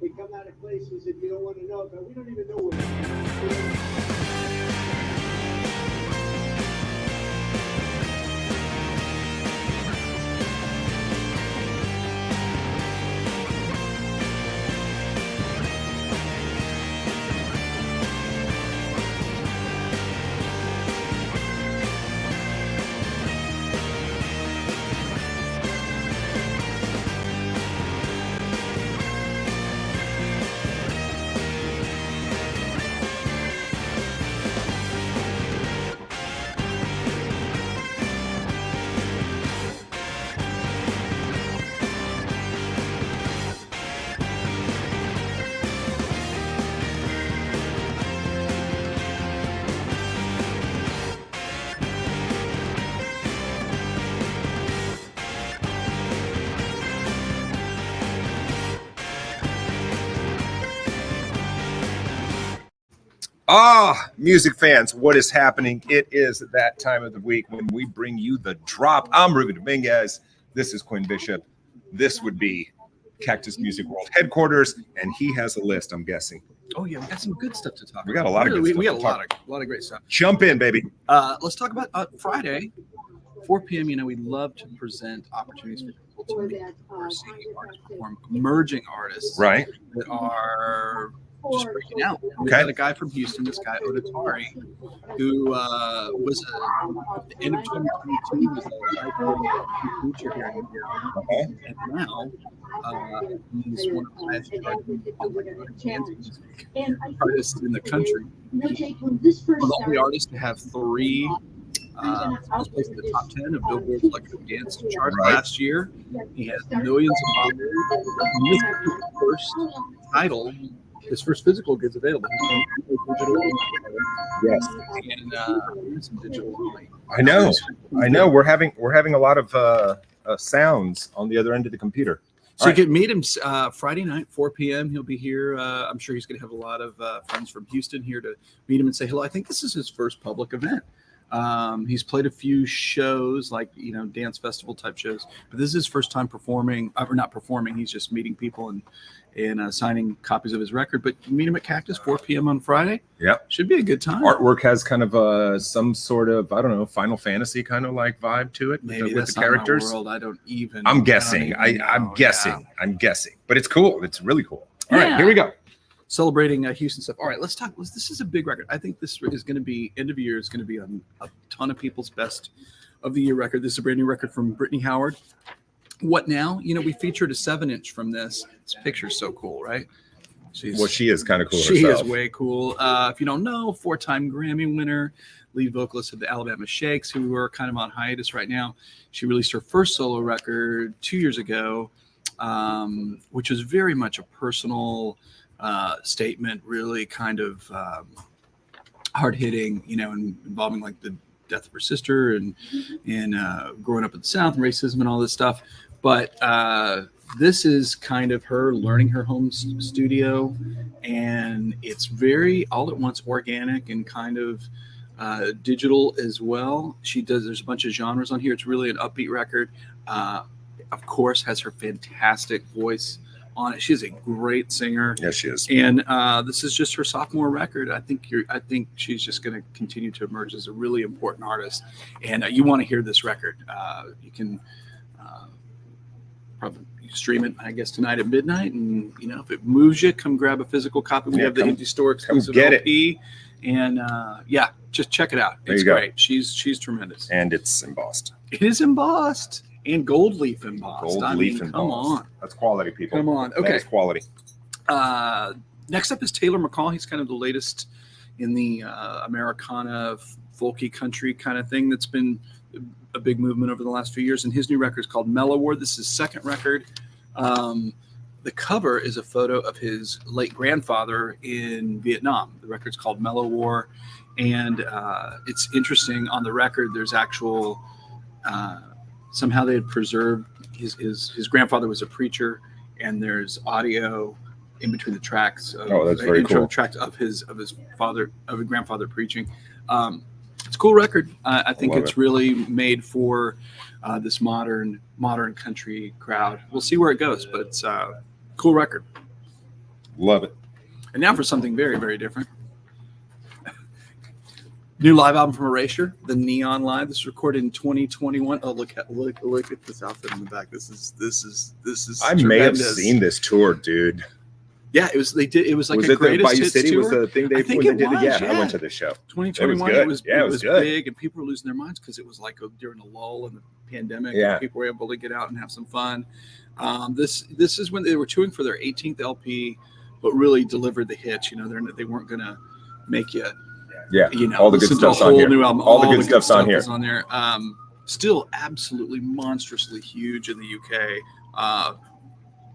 They come out of places that you don't want to know about. We don't even know where. Music fans, what is happening? It is that time of the week when we bring you the drop. I'm Ruben Dominguez. This is Quinn Bishop. This would be Cactus Music World headquarters, and he has a list, I'm guessing. Oh yeah, we got some good stuff to talk about. We got a lot of good stuff. We got a lot of great stuff. Jump in, baby. Let's talk about Friday, 4 p.m. You know, we love to present opportunities for people to meet or see artists perform, emerging artists, Right, that are just breaking out. We Okay. got a guy from Houston, this guy Odatari, who was at the end of 2022 was a feature here in India, and now he's one of the highest artists in the country. One of the only artists to have three first place in the top 10 of Billboard's Electronic Dance chart last year. He has millions of followers. And this is his first title. His first physical goods available. Digital. yes. And some digital only. I know. We're having a lot of sounds on the other end of the computer. So you can meet him Friday night, 4 p.m. He'll be here. I'm sure he's going to have a lot of friends from Houston here to meet him and say hello. I think this is his first public event. He's played a few shows, like, you know, dance festival type shows, but this is his first time performing, or not performing. He's just meeting people and signing copies of his record. But you meet him at Cactus, 4 p.m. on Friday. Yep. Should be a good time. Artwork has kind of some sort of, I don't know, Final Fantasy kind of like vibe to it. Maybe with that's the not characters. my world. I don't even. I'm guessing. I'm guessing. But it's cool. It's really cool. All right, here we go. Celebrating Houston stuff. All right, let's talk. This is a big record. I think this is going to be end of year. It's going to be a ton of people's best of the year record. This is a brand new record from Britney Howard. What now? You know, we featured a 7-inch from this. This picture's so cool, right? She is kind of cool. She herself. is way cool. If you don't know, 4-time Grammy winner, lead vocalist of the Alabama Shakes, who are kind of on hiatus right now. She released her first solo record 2 years ago, which was very much a personal statement, really kind of hard-hitting, you know, and involving like the death of her sister and growing up in the South and racism and all this stuff. But this is kind of her learning her home studio, and it's very all at once organic and kind of digital as well. There's a bunch of genres on here. It's really an upbeat record. Of course, has her fantastic voice on it. She's a great singer. Yes, she is. And this is just her sophomore record. I think she's just going to continue to emerge as a really important artist. And you want to hear this record. You can probably stream it, I guess, tonight at midnight. And, you know, if it moves you, come grab a physical copy. We have the Empty Store exclusive LP. And just check it out. It's great. She's tremendous. And it's embossed. It is embossed. And gold leaf embossed. Come on. That's quality, people. Come on. Okay. That's quality. Next up is Taylor McCall. He's kind of the latest in the Americana folky country kind of thing that's been a big movement over the last few years. And his new record is called Mellow. This is his second record. The cover is a photo of his late grandfather in Vietnam. The record's called Mellow War. And it's interesting. On the record, there's actual... somehow they had preserved his grandfather was a preacher, and there's audio in between the tracks. That's very cool. Tracks of his grandfather preaching. It's a cool record. I think it's really made for this modern country crowd. We'll see where it goes, but it's a cool record. Love it. And now for something very, very different. New live album from Erasure, the Neon Live. This was recorded in 2021. Oh, look at this outfit in the back. This is. I may have seen this tour, dude. Yeah, it was. They did. It was like Was a it the greatest Bayou hits City? tour. Was the thing they I think when they it did was, it? Yeah, yeah. I went to the show. 2021. It It was was, good. Yeah, it was good. big, and people were losing their minds because it was like during a lull in the pandemic. Yeah. And people were able to get out and have some fun. This is when they were touring for their 18th LP, but really delivered the hits. You know, they weren't gonna make you. Yeah, You know, all the good listen to a stuff's on whole here. new album. All the good stuff's on stuff here. is on there. Still absolutely monstrously huge in the UK.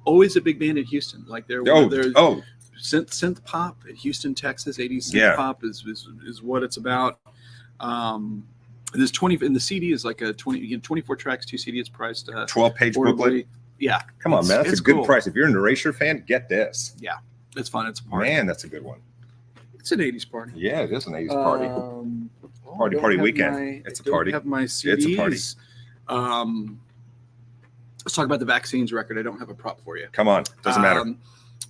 Always a big band in Houston. Like they're synth pop in Houston, Texas. 80s synth pop is what it's about. There's 20 and the CD is like a 24 tracks, 2 CD. It's priced 12-page booklet. Yeah, Come on, man, that's a good cool. price. If you're an Erasure fan, get this. Yeah, it's fun. It's a party. Man, that's a good one. It's an 80s party. Yeah, it is an 80s party. Party weekend. It's a party. I have my CDs. It's a party. Let's talk about the Vaccines record. I don't have a prop for you. Come on, doesn't matter.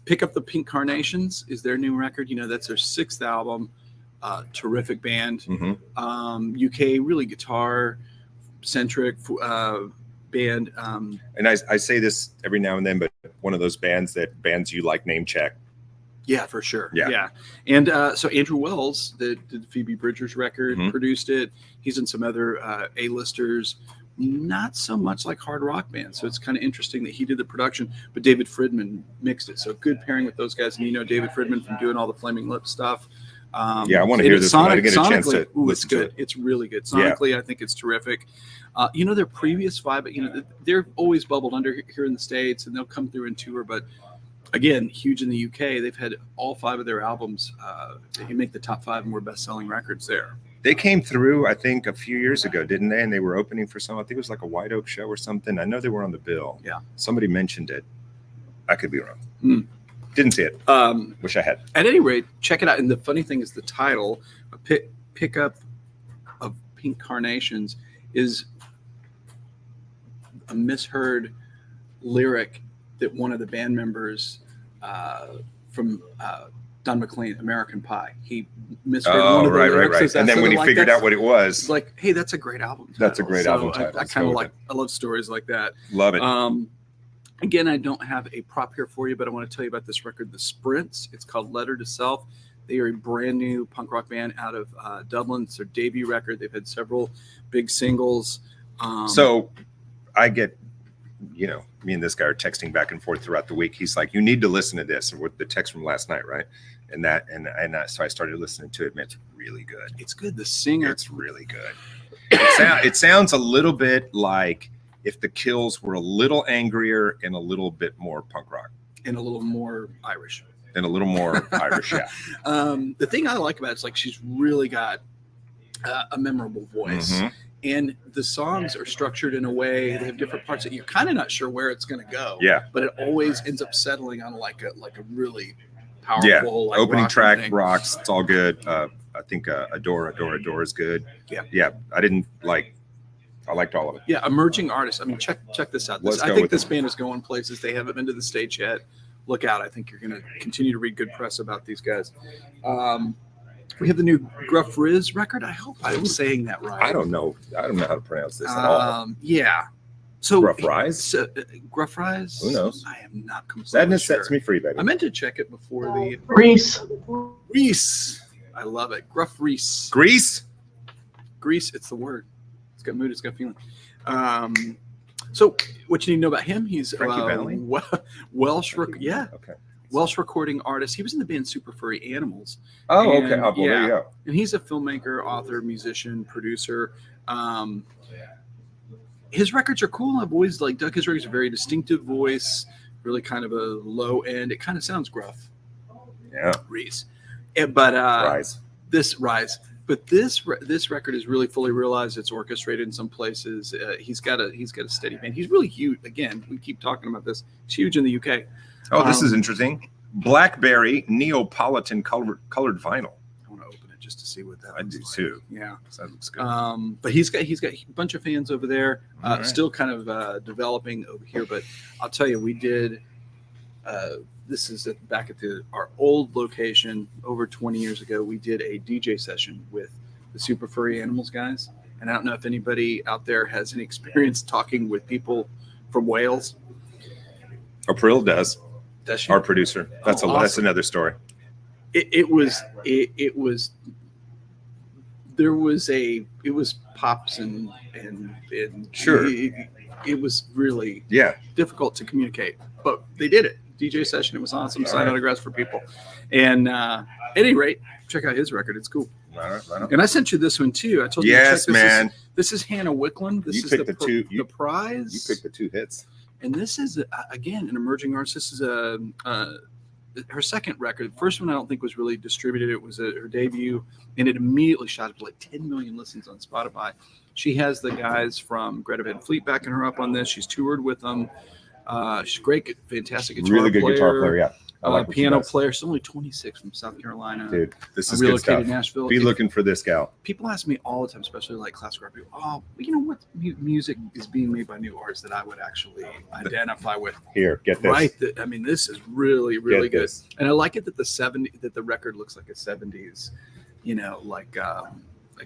Pick Up the Pink Carnations is their new record. You know, that's their 6th album. Terrific band. Mm-hmm. UK, really guitar centric band. And I say this every now and then, but one of those bands you like name check. Yeah, for sure. Yeah. And so Andrew Wells, that did the Phoebe Bridgers record, Mhm. produced it. He's in some other A-listers, not so much like hard rock bands. So it's kind of interesting that he did the production, but David Friedman mixed it. So good pairing with those guys. And you know David Friedman from doing all the Flaming Lips stuff. Yeah, I want to hear this one. I didn't get a chance to it's listen to good. it. It's really good. Sonically, I think it's terrific. You know, their previous vibe, you know, they're always bubbled under here in the States, and they'll come through and tour, but again, huge in the UK. They've had all 5 of their albums. They make the top 5 and were best-selling records there. They came through, I think, a few years ago, didn't they? And they were opening for some. I think it was like a White Oak show or something. I know they were on the bill. Yeah. Somebody mentioned it. I could be wrong. Didn't see it. Wish I had. At any rate, check it out. And the funny thing is, the title, "Pick Up of Pink Carnations," is a misheard lyric that one of the band members from Don McLean, American Pie, he misheard one of the lyrics. Right. And then when he figured out what it was, it's like, hey, that's a great album title. That's a great album title. I kind of like. I love stories like that. Love it. Again, I don't have a prop here for you, but I want to tell you about this record, The Sprints. It's called Letter to Self. They are a brand new punk rock band out of Dublin. It's their debut record. They've had several big singles. So I get, you know, me and this guy are texting back and forth throughout the week. He's like, you need to listen to this. And with the text from last night, right? So I started listening to it, man. It's really good. It's good. The singer. It's really good. It sounds a little bit like if the Kills were a little angrier and a little bit more punk rock. And a little more Irish. And a little more Irish, yeah. The thing I like about it is like she's really got a memorable voice. Mm-hmm. And the songs are structured in a way, they have different parts that you're kind of not sure where it's going to go. Yeah. But it always ends up settling on like a really powerful, Yeah. like Opening track thing. rocks. It's all good. I think Adore is good. Yeah. I liked all of it. Yeah. Emerging artists. I mean, check this out. Let's I go think with this them. band is going places. They haven't been to the stage yet. Look out. I think you're going to continue to read good press about these guys. We have the new Gruff Riz record. I hope I'm saying that right. I don't know how to pronounce this at all. Yeah. So Gruff Rise? Gruff Rise? Who knows? I am not completely Sadness sure. sets me free, baby. I meant to check it before the Reese. I love it. Gruff Reese. Grease? Grease, it's the word. It's got mood, it's got feeling. So what you need to know about him, he's Frankie Valli? Welsh Okay. Welsh recording artist. He was in the band Super Furry Animals. Oh, And, okay. Oh, well, there you go. And he's a filmmaker, author, musician, producer. His records are cool. I've always like dug his records. A very distinctive voice, really kind of a low end. It kind of sounds gruff. Yeah. Reese. But Rise. this record is really fully realized. It's orchestrated in some places. He's got a steady band. He's really huge. Again, we keep talking about this. He's huge in the UK. Oh, this is interesting. Blackberry Neapolitan colored vinyl. I want to open it just to see what that. I looks do like. too. Yeah. So that looks good. But he's got a bunch of fans over there. All right. Still kind of developing over here. But I'll tell you, we did this is back at our old location over 20 years ago. We did a DJ session with the Super Furry Animals guys. And I don't know if anybody out there has any experience talking with people from Wales. April does. Does she? Our producer. That's awesome. That's another story. It was pops and Sure. It was really Yeah. difficult to communicate, but they did it. DJ session. It was awesome. Sign autographs for people. And at any rate, check out his record. It's cool. Right on. And I sent you this one too. I told you. Yes, man. This is Hannah Wickland. This You is picked the prize. You picked the 2 hits. And this is again an emerging artist. This is her second record. The first one I don't think was really distributed. It was her debut, and it immediately shot up to like 10 million listens on Spotify. She has the guys from Greta Van Fleet backing her up on this. She's toured with them. She's great, fantastic guitar Really good player. Guitar player, yeah. I like piano player. She's only 26 from South Carolina. Dude, this is I good relocated stuff. to Nashville. Be looking for this gal. People ask me all the time, especially like classic rock people, oh, you know what music is being made by new artists that I would actually identify with. Here, get this. Right. I mean, this is really, really Get good. this. And I like it that the record looks like a 70s, like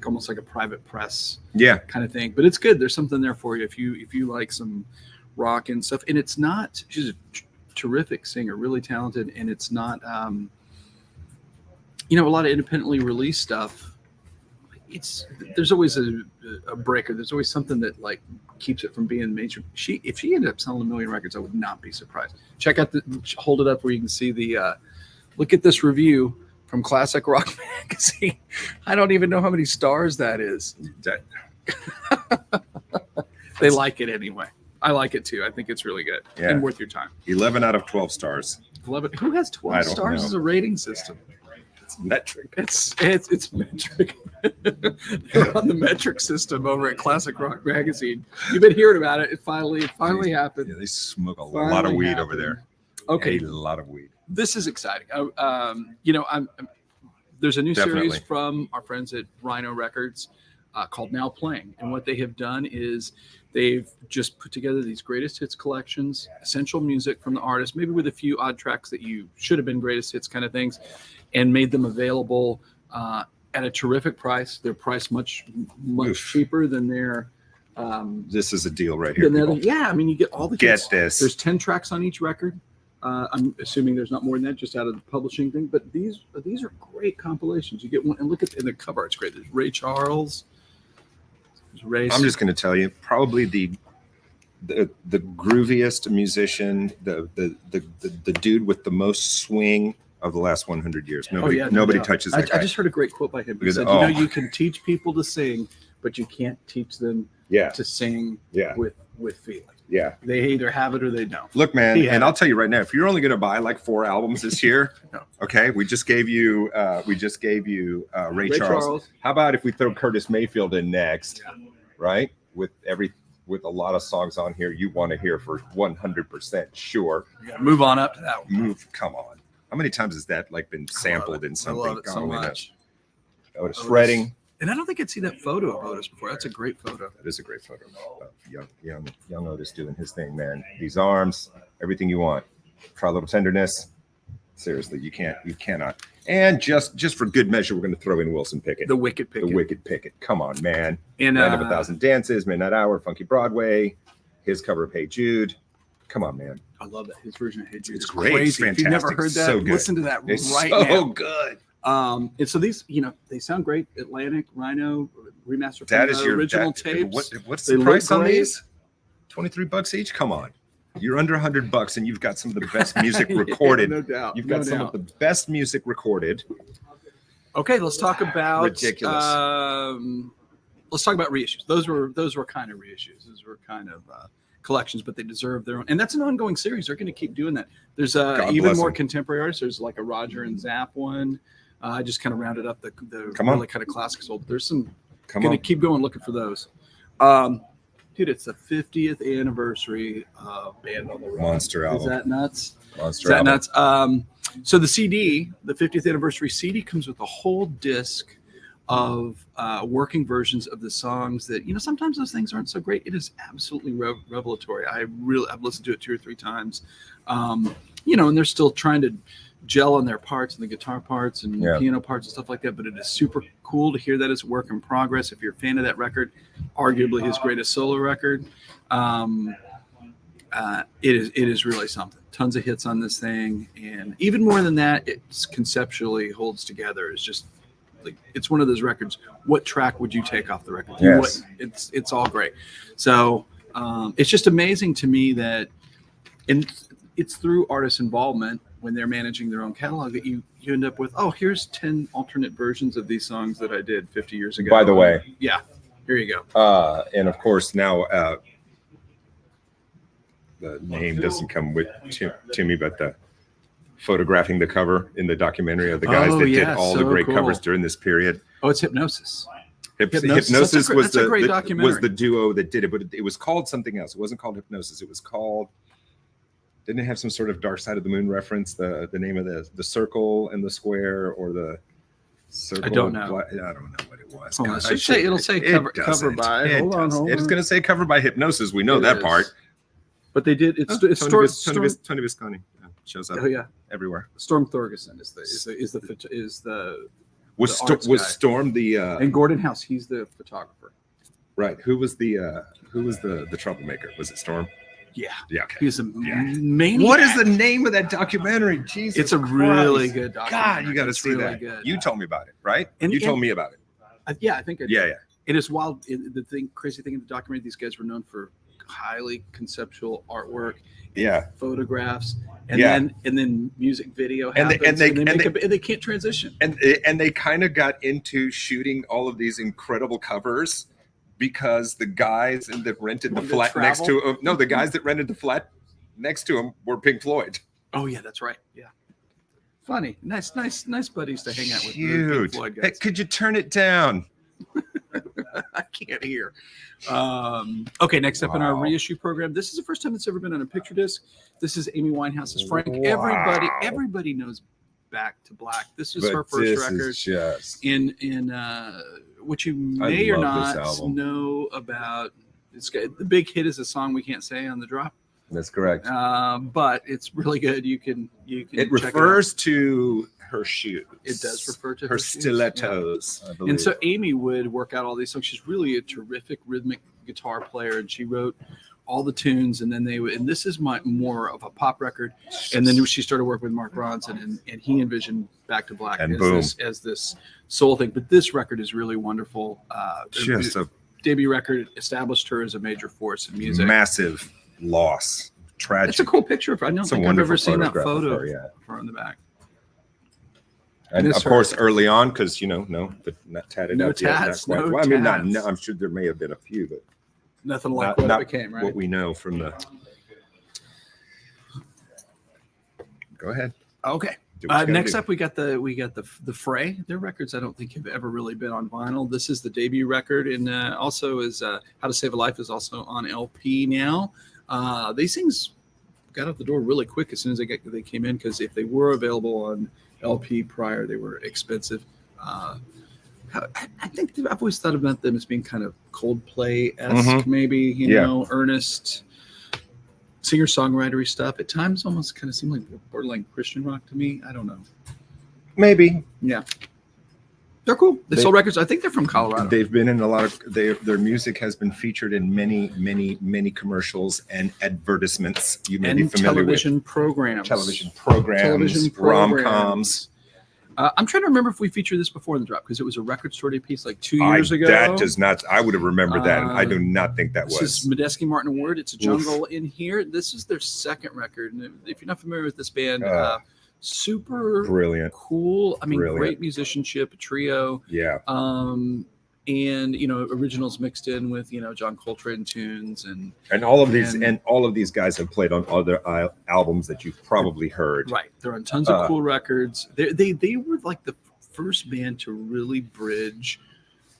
almost like a private press Yeah. kind of thing. But it's good. There's something there for you if you like some rock and stuff. And it's not, she's a terrific singer, really talented, and it's not a lot of independently released stuff. There's always a breaker. There's always something that like keeps it from being major. If she ended up selling 1 million records, I would not be surprised. Check out hold it up where you can see look at this review from Classic Rock Magazine. I don't even know how many stars that is. They like it anyway. I like it too. I think it's really good and worth your time. 11 out of 12 stars. 11. Who has 12 stars as a rating system? It's metric. It's metric. They're on the metric system over at Classic Rock Magazine. You've been hearing about it. It finally happened. Yeah, they smoke a lot of weed over there. Okay, a lot of weed. This is exciting. There's a new series from our friends at Rhino Records called Now Playing, and what they have done is they've just put together these greatest hits collections, essential music from the artist, maybe with a few odd tracks that you should have been greatest hits kind of things, and made them available at a terrific price. They're priced much cheaper than their. This is a deal right here. Yeah, I mean, you get all the Get hits. this. There's 10 tracks on each record. I'm assuming there's not more than that, just out of the publishing thing. But these are great compilations. You get one, and look at in the cover; it's great. There's Ray Charles. I'm just going to tell you, probably the grooviest musician, the dude with the most swing of the last 100 years. Nobody touches that guy. I just heard a great quote by him. He said, you can teach people to sing, but you can't teach them to sing with feeling. Yeah. They either have it or they don't. Look, man, and I'll tell you right now, if you're only going to buy like 4 albums this year, okay, we just gave you Ray Charles. How about if we throw Curtis Mayfield in next, right? With a lot of songs on here you want to hear for 100% sure. Move on up to that one. Come on. How many times has that like been sampled in something? I love it so much. Otis Redding. And I don't think I'd seen that photo of Otis before. That's a great photo. That is a great photo of young Otis doing his thing, man. These arms, everything you want. Try a little tenderness. Seriously, you cannot. And just for good measure, we're going to throw in Wilson Pickett. The Wicked Pickett. Come on, man. And Land of a Thousand Dances, Midnight Hour, Funky Broadway, his cover of Hey Jude. Come on, man. I love that. His version of Hey Jude. It's great. Crazy. It's fantastic. If you've never heard that, so good. listen to that it's right so now. So good. And so these, they sound great. Atlantic, Rhino, remastered from That is the original tapes. What's the price on these? $23 each? Come on. You're under $100 and you've got some of the best music recorded. No doubt. You've got some of the best music recorded. Okay, let's talk about ridiculous. Let's talk about reissues. Those were kind of reissues. Those were kind of collections, but they deserve their own. And that's an ongoing series. They're going to keep doing that. There's even more contemporary artists. There's like a Roger and Zapp one. I just kind of rounded up the really kind of classics old. There's some. Going to keep going looking for those. Dude, it's the 50th anniversary of Band on the Run. Monster album. Is that nuts? Monster album. Is that nuts? So the CD, the 50th anniversary CD, comes with a whole disc of working versions of the songs that, sometimes those things aren't so great. It is absolutely revelatory. I've listened to it 2 or 3 times. and they're still trying to gel on their parts and the guitar parts and Yeah. piano parts and stuff like that. But it is super cool to hear that it's a work in progress. If you're a fan of that record, arguably his greatest solo record, it is really something. Tons of hits on this thing, and even more than that, it conceptually holds together. It's just like it's one of those records. What track would you take off the record? Yes. It's all great. So it's just amazing to me that, and it's through artist involvement when they're managing their own catalog that you end up with, oh, here's 10 alternate versions of these songs that I did 50 years ago. By the way, yeah, here you go. And of course now the name doesn't come to me, but the photographing the cover in the documentary of the guys that did all the great covers during this period. Oh, it's Hypnosis. Hypnosis was that's a great documentary. Was the duo that did it, but it was called something else. It wasn't called Hypnosis. It was called. Didn't it have some sort of Dark Side of the Moon reference? The name of the circle and the square, or the circle? I don't know. I don't know what it was. It'll say cover by. Hold on. It's going to say cover by Hypnosis. We know that part. But they did. It's Tony Visconti shows up. Oh yeah, everywhere. Storm Thorgerson was Storm the and Gordon House. He's the photographer. Right. Who was the troublemaker? Was it Storm? Yeah. Yeah. Okay. He's a maniac. What is the name of that documentary? Jesus, it's a really good documentary. God, you got to see that. Good. You told me about it, right? And you told me about it. Yeah, I think I did. Yeah. It is wild. Crazy thing in the documentary, these guys were known for highly conceptual artwork, photographs, and then music video happens, and they can't transition. And they kind of got into shooting all of these incredible covers because the guys that rented the flat next to him, the guys that rented the flat next to him were Pink Floyd. Oh yeah, that's right. Yeah. Funny. Nice buddies to hang out with. Huge. Pink Floyd guys. Hey, could you turn it down? I can't hear. Okay, next up in our reissue program. This is the first time it's ever been on a picture disc. This is Amy Winehouse's Frank. Wow. Everybody knows Back to Black. This was her first record. In what you may or not know about. The big hit is a song we can't say on the drop. That's correct. But it's really good. You can. It refers to her shoes. It does refer to her stilettos. Yeah. And so Amy would work out all these songs. She's really a terrific rhythmic guitar player, and she wrote all the tunes. And then and this is more of a pop record. And then she started working with Mark Ronson, and he envisioned Back to Black as this soul thing. But this record is really wonderful. Just a debut record, established her as a major force in music. Massive loss. Tragic. It's a cool picture of her. I don't think I've ever seen that photo of her on the back. And of course, early on, because but not tatted up yet. Tats, not quite. Well, I mean, I'm sure there may have been a few, but nothing like what it became. Right? What we know from the. Go ahead. Okay. Next up, we got the Fray. Their records I don't think have ever really been on vinyl. This is the debut record, and also is How to Save a Life is also on LP now. These things got out the door really quick as soon as they came in, because if they were available on LP prior, they were expensive. I think I've always thought about them as being kind of Coldplay-esque, maybe, you know, earnest singer-songwritery stuff. At times almost kind of seemed like borderline Christian rock to me. I don't know. Maybe. Yeah. They're cool. They sold records. I think they're from Colorado. They've been in a lot of their music has been featured in many commercials and advertisements. You may be familiar with television programs, rom-coms. I'm trying to remember if we featured this before in the drop, because it was a record store day piece like 2 years ago. That does not. I would have remembered that. And I do not think that was. This is Medeski Martin Award. It's a jungle in here. This is their second record. And if you're not familiar with this band, super brilliant, cool. I mean, great musicianship, a trio. Yeah. And originals mixed in with John Coltrane tunes and all of these guys have played on other albums that you've probably heard. Right, they're on tons of cool records. They were like the first band to really bridge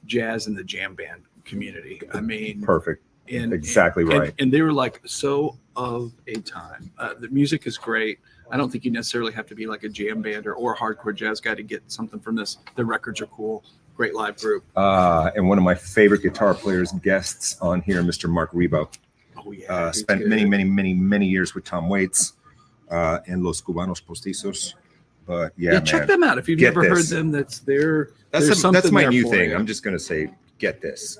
jazz and the jam band community. I mean, perfect. Exactly right. And they were like so of a time. The music is great. I don't think you necessarily have to be like a jam band or hardcore jazz guy to get something from this. The records are cool. Great live group. And one of my favorite guitar players, guests on here, Mr. Mark Rebo. Oh yeah. Spent many years with Tom Waits. and Los Cubanos Postizos. But yeah, man, check them out if you've Get never heard this. them. That's their. That's something my there new for thing. you. I'm just gonna say, get this.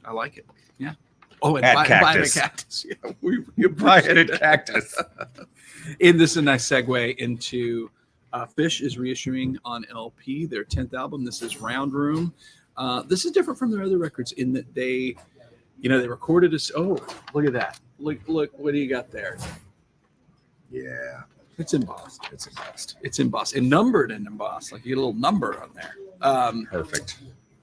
I like it. Yeah. Oh, and At buy Cactus. the Cactus. Yeah, we Buy it appreciate at that. Cactus. And this is a nice segue into Fish is reissuing on LP their 10th album. This is Round Room. This is different from their other records in that they recorded us. Oh, look at that. Look, what do you got there? Yeah, It's embossed. it's embossed. It's embossed and numbered and embossed. Like you get a little number on there. Perfect.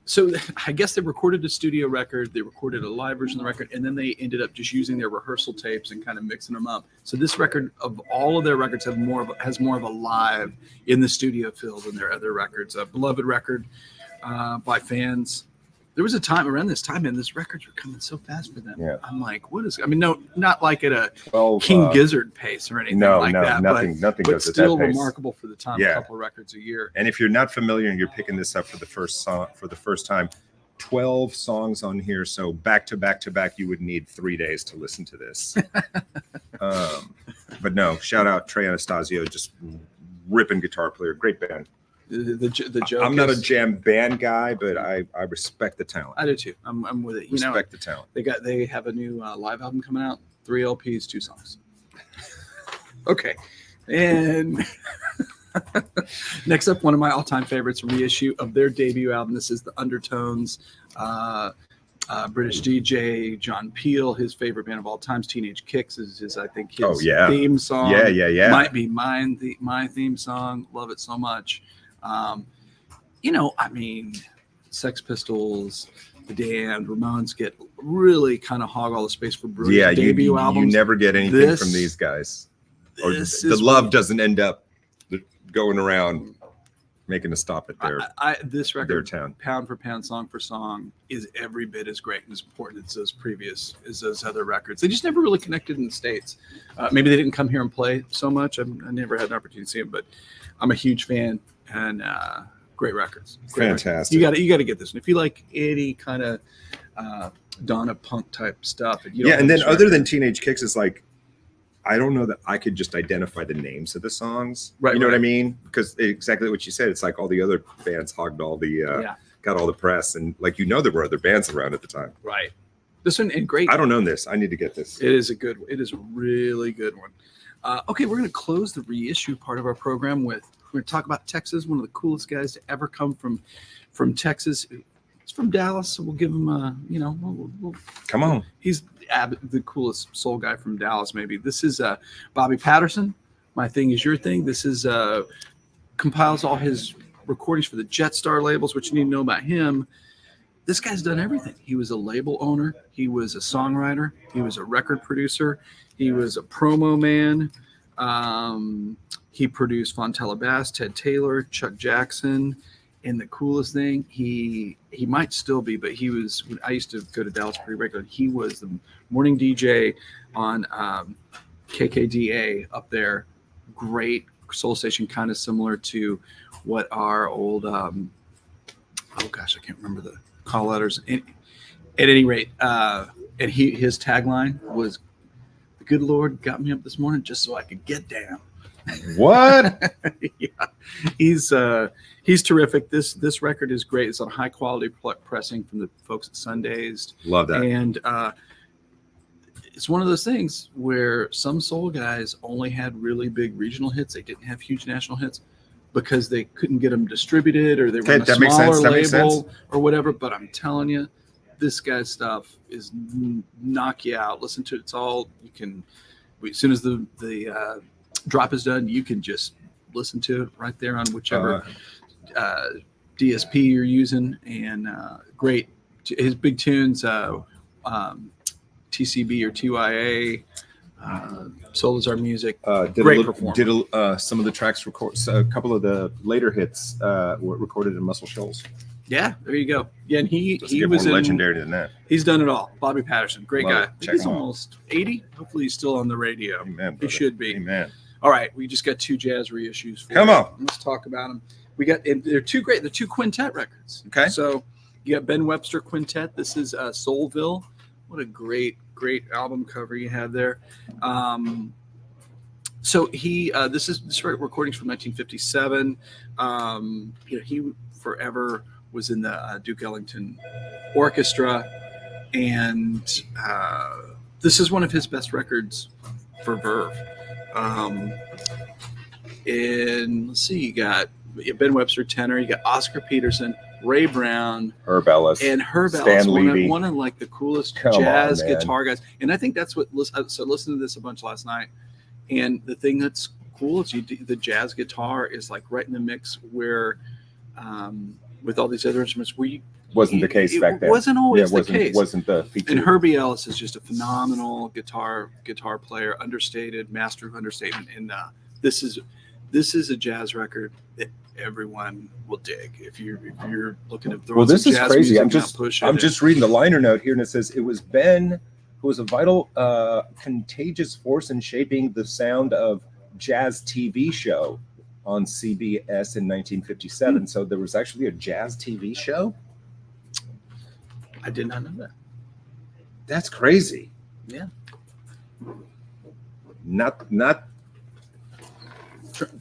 So I guess they recorded a studio record, they recorded a live version of the record, and then they ended up just using their rehearsal tapes and kind of mixing them up. So this record, of all of their records, has more of a live in the studio feel than their other records. A beloved record by fans. There was a time around this time, and these records were coming so fast for them. Yeah. I'm like, what is? I mean, no, not like at a 12, King Gizzard pace or anything like that. nothing but goes at still that pace. remarkable for the time. Yeah. A couple of records a year. And if you're not familiar and you're picking this up for the first time, 12 songs on here. So back to back to back, you would need 3 days to listen to this. But no, shout out Trey Anastasio, just ripping guitar player, great band. The joke. I'm not a is- jam band guy, but I respect the talent. I do too. I'm with it. Respect the talent. They have a new live album coming out. 3 LPs, 2 songs. Okay, and next up, one of my all-time favorites, reissue of their debut album. This is the Undertones. British DJ John Peel, his favorite band of all times, Teenage Kicks, is I think his theme song. Yeah. Might be my theme song. Love it so much. I mean, Sex Pistols, The Damned, Ramones get really kind of hog all the space for brilliant debut albums. You never get anything from these guys. Or the love doesn't end up going around making a stop at this their record, town. pound for pound, song for song, is every bit as great and as important as those other records. They just never really connected in the States. Maybe they didn't come here and play so much. I never had an opportunity to see them, but I'm a huge fan, and great records. Fantastic. You got to get this one if you like any kind of Donna punk type stuff. And then other than Teenage Kicks, is like, I don't know that I could just identify the names of the songs. Right, you know right. what I mean? Because exactly what you said. It's like all the other bands hogged all the, got all the press. And like, there were other bands around at the time. Right. This one, and great. I don't know this. I need to get this. It is a really good one. Okay, we're going to close the reissue part of our program we're going to talk about Texas, one of the coolest guys to ever come from Texas. He's from Dallas, so we'll give him we'll Come on. He's the coolest soul guy from Dallas, maybe. This is Bobby Patterson. My Thing Is Your Thing. This is compiles all his recordings for the Jetstar labels, which you need to know about him. This guy's done everything. He was a label owner. He was a songwriter. He was a record producer. He was a promo man. He produced Fontella Bass, Ted Taylor, Chuck Jackson. And the coolest thing, he might still be, but he was, I used to go to Dallas pretty regularly. He was the morning DJ on KKDA up there. Great soul station, kind of similar to what our old, I can't remember the call letters. At any rate, and his tagline was, "The good Lord got me up this morning just so I could get down." What? Yeah, he's terrific. This record is great. It's on high quality pressing from the folks at Sundazed. Love that. And it's one of those things where some soul guys only had really big regional hits. They didn't have huge national hits because they couldn't get them distributed, or they were on a smaller label or whatever. But I'm telling you, this guy's stuff is knock you out. Listen to it. It's all you can. As soon as the drop is done, you can just listen to it right there on whichever DSP you're using. And great, his big tunes, TCB or TYA, Soul Is Our Music. Great performance. Did some of the tracks a couple of the later hits were recorded in Muscle Shoals. Yeah, there you go. Yeah, and he was more legendary than that. He's done it all. Bobby Patterson, great guy. He's him out. Almost 80. Hopefully, he's still on the radio. Amen, he should be. Amen. All right, we just got 2 jazz reissues. Come on. Let's talk about them. And they're 2 great. They're 2 quintet records. Okay. So you got Ben Webster Quintet. This is Soulville. What a great album cover you have there. So this recording's from 1957. He forever was in the Duke Ellington Orchestra, and this is one of his best records for Verve. And let's see, you got Ben Webster tenor, you got Oscar Peterson, Ray Brown, Herb Ellis, and Herb Stan Ellis, Levy. one of like the coolest Come jazz on, man. guitar guys. And I think that's what. So listening to this a bunch last night, and the thing that's cool is the jazz guitar is like right in the mix where, with all these other instruments, wasn't the case back then. Wasn't always the case. Wasn't the feature. And Herbie Ellis is just a phenomenal guitar player, understated, master of understatement. And this is a jazz record that everyone will dig if you're looking to throw. Well, this some is jazz crazy. music, I'm just reading the liner note here, and it says it was Ben who was a vital, contagious force in shaping the sound of jazz TV show on CBS in 1957. So there was actually a jazz TV show. I did not know that. That's crazy. Yeah. Not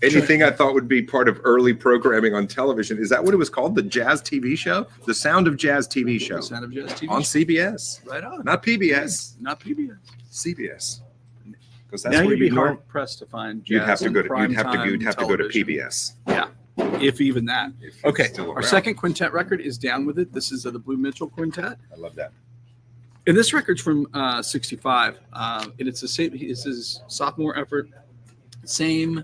anything I thought would be part of early programming on television. Is that what it was called? The Jazz TV show? The Sound of Jazz TV show. The Sound of Jazz TV on show. CBS. Right on. Not PBS. Not PBS. CBS. Because that's Now where you'd be you hard pressed to find jazz. you'd have to go to television. PBS. Yeah. If even that. If it's Okay. still Our around. second quintet record is Down With It. This is the Blue Mitchell Quintet. I love that. And this record's from 65. And it's the same. It's his sophomore effort. Same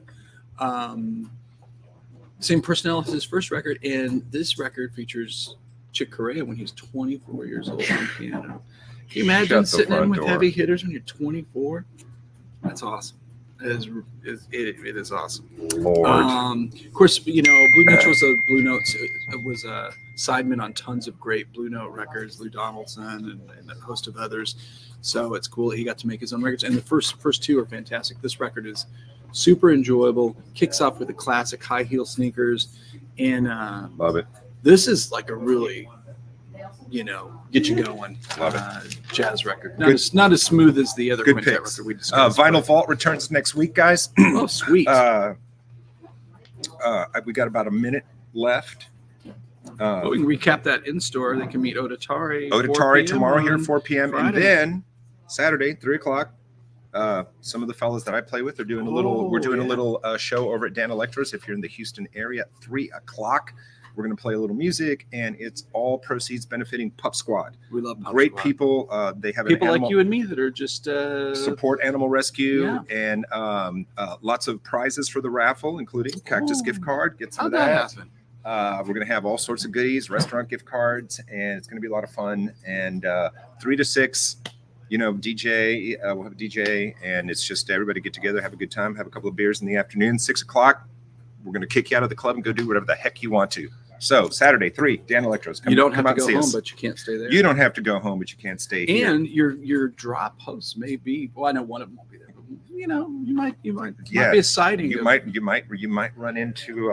personnel as his first record. And this record features Chick Corea when he's 24 years old on piano. Can you imagine Shut the sitting in front with door. heavy hitters when you're 24? That's awesome. It is awesome. Lord. Of course, Blue Mitchell was a sideman on tons of great Blue Note records, Lou Donaldson and a host of others. So it's cool that he got to make his own records. And the first two are fantastic. This record is super enjoyable. Kicks off with the classic high heel sneakers, and Love it. this is like a really, get you going. Love it. Jazz record. Good- Not as smooth as the other Good quintet picks. record we discussed. Vinyl Vault returns next week, guys. Oh, sweet. We got about a minute left. Well, we can recap that in store. They can meet Odatari. 4 Odatari p.m. tomorrow here on at 4 p.m. Friday. And then Saturday, 3 o'clock. Some of the fellas that I play with are doing a little show over at Dan Electro's. If you're in the Houston area, 3 o'clock. We're going to play a little music, and it's all proceeds benefiting Pup Squad. We love Pup Great Squad. people. They have People an like animal, you and me that are just support animal rescue, Yeah. and lots of prizes for the raffle, including Cactus Oh. gift card. Get some How'd of that that. happen? We're going to have all sorts of goodies, restaurant gift cards, and it's going to be a lot of fun. And 3 to 6, DJ, we'll have a DJ, and it's just everybody get together, have a good time, have a couple of beers in the afternoon. 6 o'clock, we're going to kick you out of the club and go do whatever the heck you want to. So Saturday, 3, Dan Electro's. You don't have come to out go and see home, us. but you can't stay there. You don't have to go home, but you can't stay here. And your drop host may be. Well, I know one of them won't be there. But, you might be a sighting. You might run into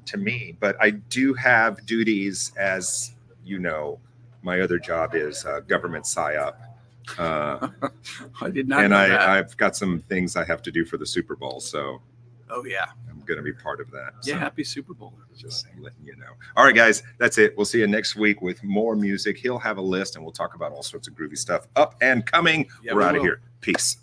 to me, but I do have duties, as you know. My other job is government psyop. I did not. And know that. I've got some things I have to do for the Super Bowl, so Oh yeah. I'm going to be part of that. Yeah. So Happy Super Bowl. just letting you know. All right, guys, that's it. We'll see you next week with more music. He'll have a list, and we'll talk about all sorts of groovy stuff up and coming. Yeah, We're we out of will. here. Peace.